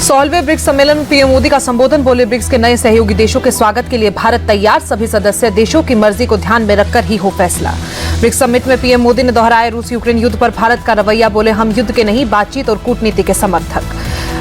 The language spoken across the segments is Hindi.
16वें ब्रिक्स सम्मेलन में पीएम मोदी का संबोधन। बोले, ब्रिक्स के नए सहयोगी देशों के स्वागत के लिए भारत तैयार, सभी सदस्य देशों की मर्जी को ध्यान में रखकर ही हो फैसला। ब्रिक्स समिट में पीएम मोदी ने दोहराया रूस यूक्रेन युद्ध पर भारत का रवैया। बोले, हम युद्ध के नहीं बातचीत और कूटनीति के समर्थक।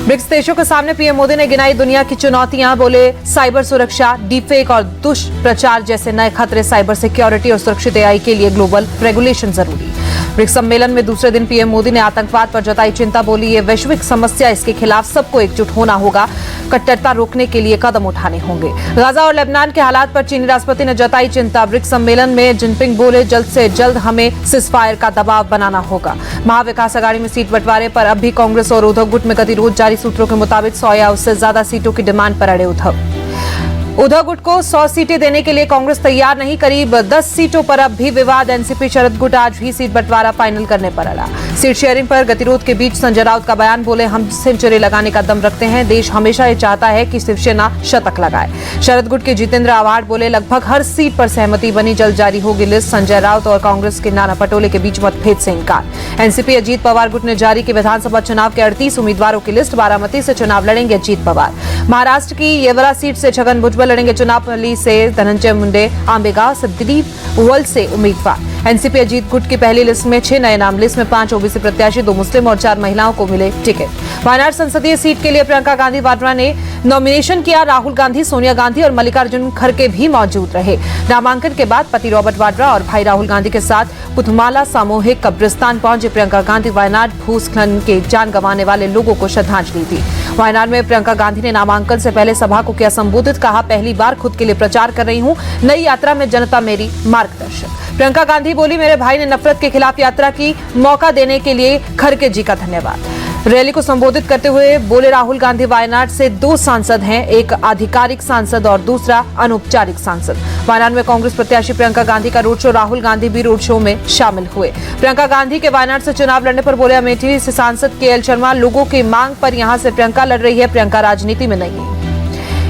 ब्रिक्स देशों के सामने पीएम मोदी ने गिनाई दुनिया की चुनौतियां। बोले, साइबर सुरक्षा, डीपफेक और दुष्प्रचार जैसे नए खतरे, साइबर सिक्योरिटी और सुरक्षित एआई के लिए ग्लोबल रेगुलेशन जरूरी। ब्रिक्स सम्मेलन में दूसरे दिन पीएम मोदी ने आतंकवाद पर जताई चिंता। बोली, ये वैश्विक समस्या, इसके खिलाफ सबको एकजुट होना होगा, कट्टरता रोकने के लिए कदम उठाने होंगे। गाजा और लेबनान के हालात पर चीनी राष्ट्रपति ने जताई चिंता। ब्रिक्स सम्मेलन में जिनपिंग बोले, जल्द से जल्द हमें सीजफायर का दबाव बनाना होगा। महाविकास अघाड़ी में सीट बंटवारे पर अब भी कांग्रेस और उद्धव गुट में गतिरोध जारी। सूत्रों के मुताबिक 100 या उससे ज्यादा सीटों की डिमांड पर अड़े उद्धव गुट को 100 सीटें देने के लिए कांग्रेस तैयार नहीं। करीब 10 सीटों पर अब भी विवाद। एनसीपी शरद गुट आज भी सीट बंटवारा फाइनल करने पर अड़ा। सीट शेयरिंग पर गतिरोध के बीच संजय राउत का बयान। बोले, हम सेंचुरी लगाने का दम रखते हैं, देश हमेशा ये चाहता है कि शिवसेना शतक लगाए। शरद गुट के जितेंद्र आव्हाड बोले, लगभग हर सीट पर सहमति बनी, जल्द जारी होगी लिस्ट। संजय राउत और कांग्रेस के नाना पटोले के बीच मतभेद से इंकार। एनसीपी अजीत पवार गुट ने जारी की विधानसभा चुनाव के 38 उम्मीदवारों की लिस्ट। बारामती से चुनाव लड़ेंगे अजीत पवार। महाराष्ट्र की येवरा सीट से छगन भुजबल लड़ेंगे चुनाव। से धनंजय मुंडे, आंबेगांव से दिलीप वल्द से उम्मीदवार। एनसीपी अजीत गुट की पहली लिस्ट में 6 नए नाम। लिस्ट में 5 ओबीसी प्रत्याशी, 2 मुस्लिम और 4 महिलाओं को मिले टिकट। वायनाड संसदीय सीट के लिए प्रियंका गांधी वाड्रा ने नॉमिनेशन किया। राहुल गांधी, सोनिया गांधी और मल्लिकार्जुन खड़गे भी मौजूद रहे। नामांकन के बाद पति रॉबर्ट वाड्रा और भाई राहुल गांधी के साथ पुथमाला सामूहिक कब्रिस्तान पहुंचे प्रियंका गांधी। वायनाड भूस्खलन के जान गंवाने वाले लोगों को श्रद्धांजलि दी। वायनाड में प्रियंका गांधी ने नामांकन से पहले सभा को किया संबोधित। कहा, पहली बार खुद के लिए प्रचार कर रही हूं, नई यात्रा में जनता मेरी मार्गदर्शक। प्रियंका गांधी बोली, मेरे भाई ने नफरत के खिलाफ यात्रा की, मौका देने के लिए खड़गे जी का धन्यवाद। रैली को संबोधित करते हुए बोले, राहुल गांधी वायनाड से 2 सांसद हैं, एक आधिकारिक सांसद और दूसरा अनौपचारिक सांसद। वायनाड में कांग्रेस प्रत्याशी प्रियंका गांधी का रोड शो। राहुल गांधी भी रोड शो में शामिल हुए। प्रियंका गांधी के वायनाड से चुनाव लड़ने पर बोले, अमेठी से सांसद केएल शर्मा, लोगों की मांग पर यहां से प्रियंका लड़ रही है, प्रियंका राजनीति में नहीं है।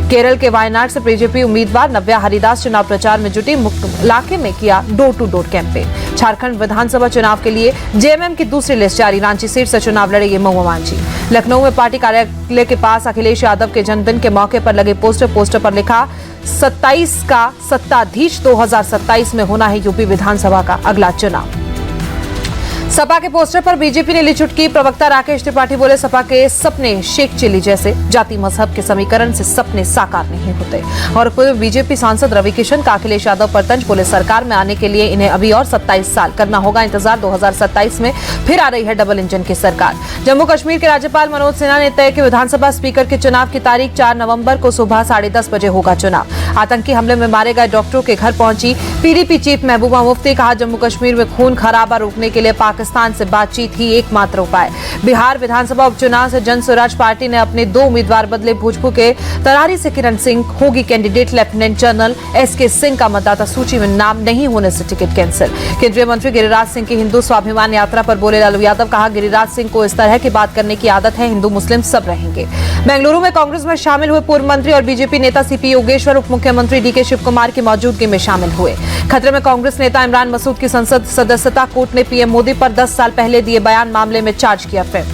केरल के वायनाड से बीजेपी उम्मीदवार नव्या हरिदास चुनाव प्रचार में जुटी। मुक्त इलाके में किया door to door campaign. Jharkhand विधानसभा चुनाव के लिए जेएमएम की दूसरी लिस्ट जारी। रांची सीट से चुनाव लड़ेंगे महुआ मांझी। लखनऊ में पार्टी कार्यालय के पास अखिलेश यादव के जन्मदिन के मौके पर लगे पोस्टर पर लिखा, 27 का सत्ताधीश, 2027 में होना है यूपी विधानसभा का अगला चुनाव। सपा के पोस्टर पर बीजेपी ने ली चुटकी। प्रवक्ता राकेश त्रिपाठी बोले, सपा के सपने शेख चिली जैसे, जाति मजहब के समीकरण से सपने साकार नहीं होते। और पूर्व बीजेपी सांसद रवि किशन का अखिलेश यादव पर तंज। बोले, सरकार में आने के लिए इन्हें अभी और 27 साल करना होगा इंतजार। 2027 में फिर आ रही है डबल इंजन की सरकार। जम्मू कश्मीर के राज्यपाल मनोज सिन्हा ने तय की विधानसभा स्पीकर के चुनाव की तारीख। 4 नवंबर को सुबह 10:30 बजे होगा चुनाव। आतंकी हमले में मारे गए डॉक्टरों के घर पहुंची पीडीपी चीफ महबूबा मुफ्ती। कहा, जम्मू कश्मीर में खून खराबा रोकने के लिए पाकिस्तान से बातचीत ही एकमात्र उपाय। बिहार विधानसभा उपचुनाव से जन स्वराज पार्टी ने अपने 2 उम्मीदवार बदले। भोजपुर के तरारी से किरण सिंह होगी candidate. Lieutenant general SK Singh का मतदाता सूची में नाम नहीं होने से टिकट कैंसिल। केंद्रीय मंत्री गिरिराज सिंह की हिंदू स्वाभिमान यात्रा पर बोले लालू यादव। कहा, गिरिराज सिंह को इस तरह की बात करने की आदत है, हिंदू मुस्लिम सब रहेंगे। बेंगलुरु में कांग्रेस में शामिल हुए पूर्व मंत्री और बीजेपी नेता सीपी योगेश्वर उप मुख्यमंत्री डीके शिव कुमार की मौजूदगी में शामिल हुए। खतरे में कांग्रेस नेता इमरान मसूद की संसद सदस्यता। कोर्ट ने पीएम मोदी पर 10 साल पहले दिए बयान मामले में चार्ज किया। फिर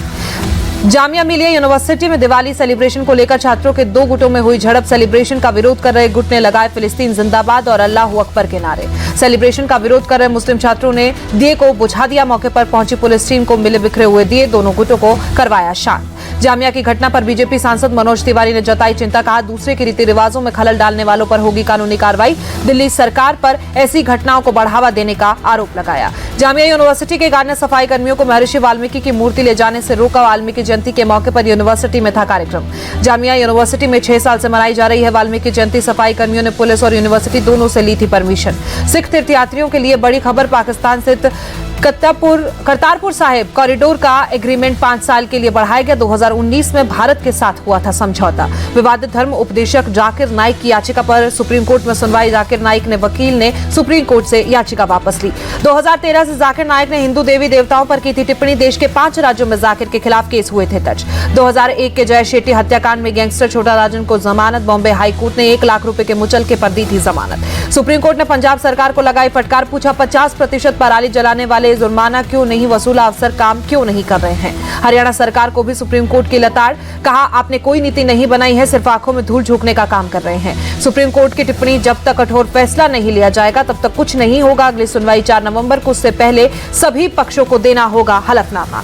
जामिया मिलिया यूनिवर्सिटी में दिवाली सेलिब्रेशन को लेकर छात्रों के 2 गुटों में हुई झड़प। सेलिब्रेशन का विरोध कर रहे गुट ने लगाए फिलिस्तीन जिंदाबाद और अल्लाहू अकबर के नारे। सेलिब्रेशन का विरोध कर रहे मुस्लिम छात्रों ने दिए को बुझा दिया। मौके पर पहुंची पुलिस टीम को मिले बिखरे हुए दिए, दोनों गुटों को करवाया शांत। जामिया की घटना पर बीजेपी सांसद मनोज तिवारी ने जताई चिंता। कहा, दूसरे के रीति रिवाजों में खलल डालने वालों पर होगी कानूनी कार्रवाई। दिल्ली सरकार पर ऐसी घटनाओं को बढ़ावा देने का आरोप लगाया। जामिया यूनिवर्सिटी के गार्ड ने सफाई कर्मियों को महर्षि वाल्मीकि की मूर्ति ले जाने से रोका। वाल्मीकि जयंती के मौके पर यूनिवर्सिटी में था कार्यक्रम। जामिया यूनिवर्सिटी में 6 साल से मनाई जा रही है वाल्मीकि जयंती। सफाई कर्मियों ने पुलिस और यूनिवर्सिटी दोनों से ली थी परमिशन। सिख तीर्थयात्रियों के लिए बड़ी खबर। पाकिस्तान स्थित करतारपुर साहिब कॉरिडोर का एग्रीमेंट 5 साल के लिए बढ़ाया गया। 2019 में भारत के साथ हुआ था समझौता। विवादित धर्म उपदेशक जाकिर नाइक की याचिका पर सुप्रीम कोर्ट में सुनवाई। जाकिर नाइक ने वकील ने सुप्रीम कोर्ट से याचिका वापस ली। 2013 से जाकिर नाइक ने हिंदू देवी देवताओं पर की थी टिप्पणी। देश के 5 राज्यों में जाकिर के खिलाफ केस हुए थे दर्ज। 2001 के जय शेट्टी हत्याकांड में गैंगस्टर छोटा राजन को जमानत। बॉम्बे हाई कोर्ट ने 1 लाख रुपए के मुचलके पर दी थी जमानत। सुप्रीम कोर्ट ने पंजाब सरकार को लगाई फटकार। पूछा, 50% पराली जलाने वाले पहले जुर्माना क्यों नहीं वसूला, अफसर काम क्यों नहीं कर रहे हैं। हरियाणा सरकार को भी सुप्रीम कोर्ट की लताड़, कहा आपने कोई नीति नहीं बनाई है, सिर्फ आंखों में धूल झोंकने का काम कर रहे हैं। सुप्रीम कोर्ट की टिप्पणी, जब तक कठोर फैसला नहीं लिया जाएगा तब तक कुछ नहीं होगा। अगली सुनवाई 4 नवंबर को, उससे पहले सभी पक्षों को देना होगा हलफनामा।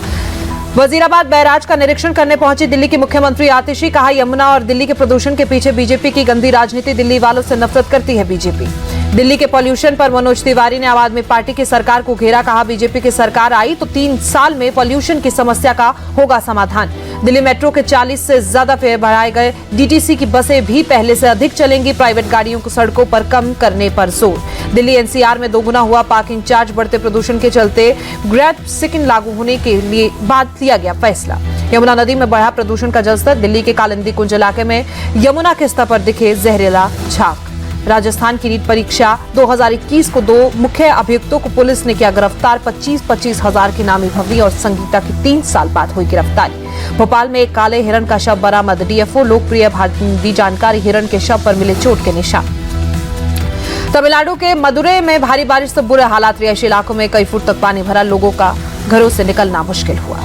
वजीराबाद बैराज का निरीक्षण करने पहुंची दिल्ली की मुख्यमंत्री आतिशी, कहा यमुना और दिल्ली के प्रदूषण के पीछे बीजेपी की गंदी राजनीति, दिल्ली वालों से नफरत करती है बीजेपी। दिल्ली के पॉल्यूशन पर मनोज तिवारी ने आम आदमी पार्टी की सरकार को घेरा, कहा बीजेपी की सरकार आई तो 3 साल में पॉल्यूशन की समस्या का होगा समाधान। दिल्ली मेट्रो के 40 से ज्यादा फेयर बढ़ाए गए, डीटीसी की बसें भी पहले से अधिक चलेंगी, प्राइवेट गाड़ियों को सड़कों पर कम करने पर जोर। दिल्ली एनसीआर में दोगुना हुआ पार्किंग चार्ज, बढ़ते प्रदूषण के चलते ग्रेड सेकंड लागू होने के लिए बाद लिया गया फैसला। यमुना नदी में बढ़ा प्रदूषण का जलस्तर, दिल्ली के कालिंदी कुंज इलाके में यमुना के स्तर पर दिखे जहरीला झाग। राजस्थान की नीट परीक्षा 2021 को 2 मुख्य अभियुक्तों को पुलिस ने किया गिरफ्तार, 25-25 हजार की नामी भव्य और संगीता की 3 साल बाद हुई गिरफ्तारी। भोपाल में एक काले हिरण का शव बरामद, डीएफओ लोकप्रिय भारतीय जानकारी, हिरण के शव पर मिले चोट के निशान। तमिलनाडु के मदुरै में भारी बारिश से बुरे हालात, रिहायशी इलाकों में कई फुट तक पानी भरा, लोगों का घरों से निकलना मुश्किल हुआ।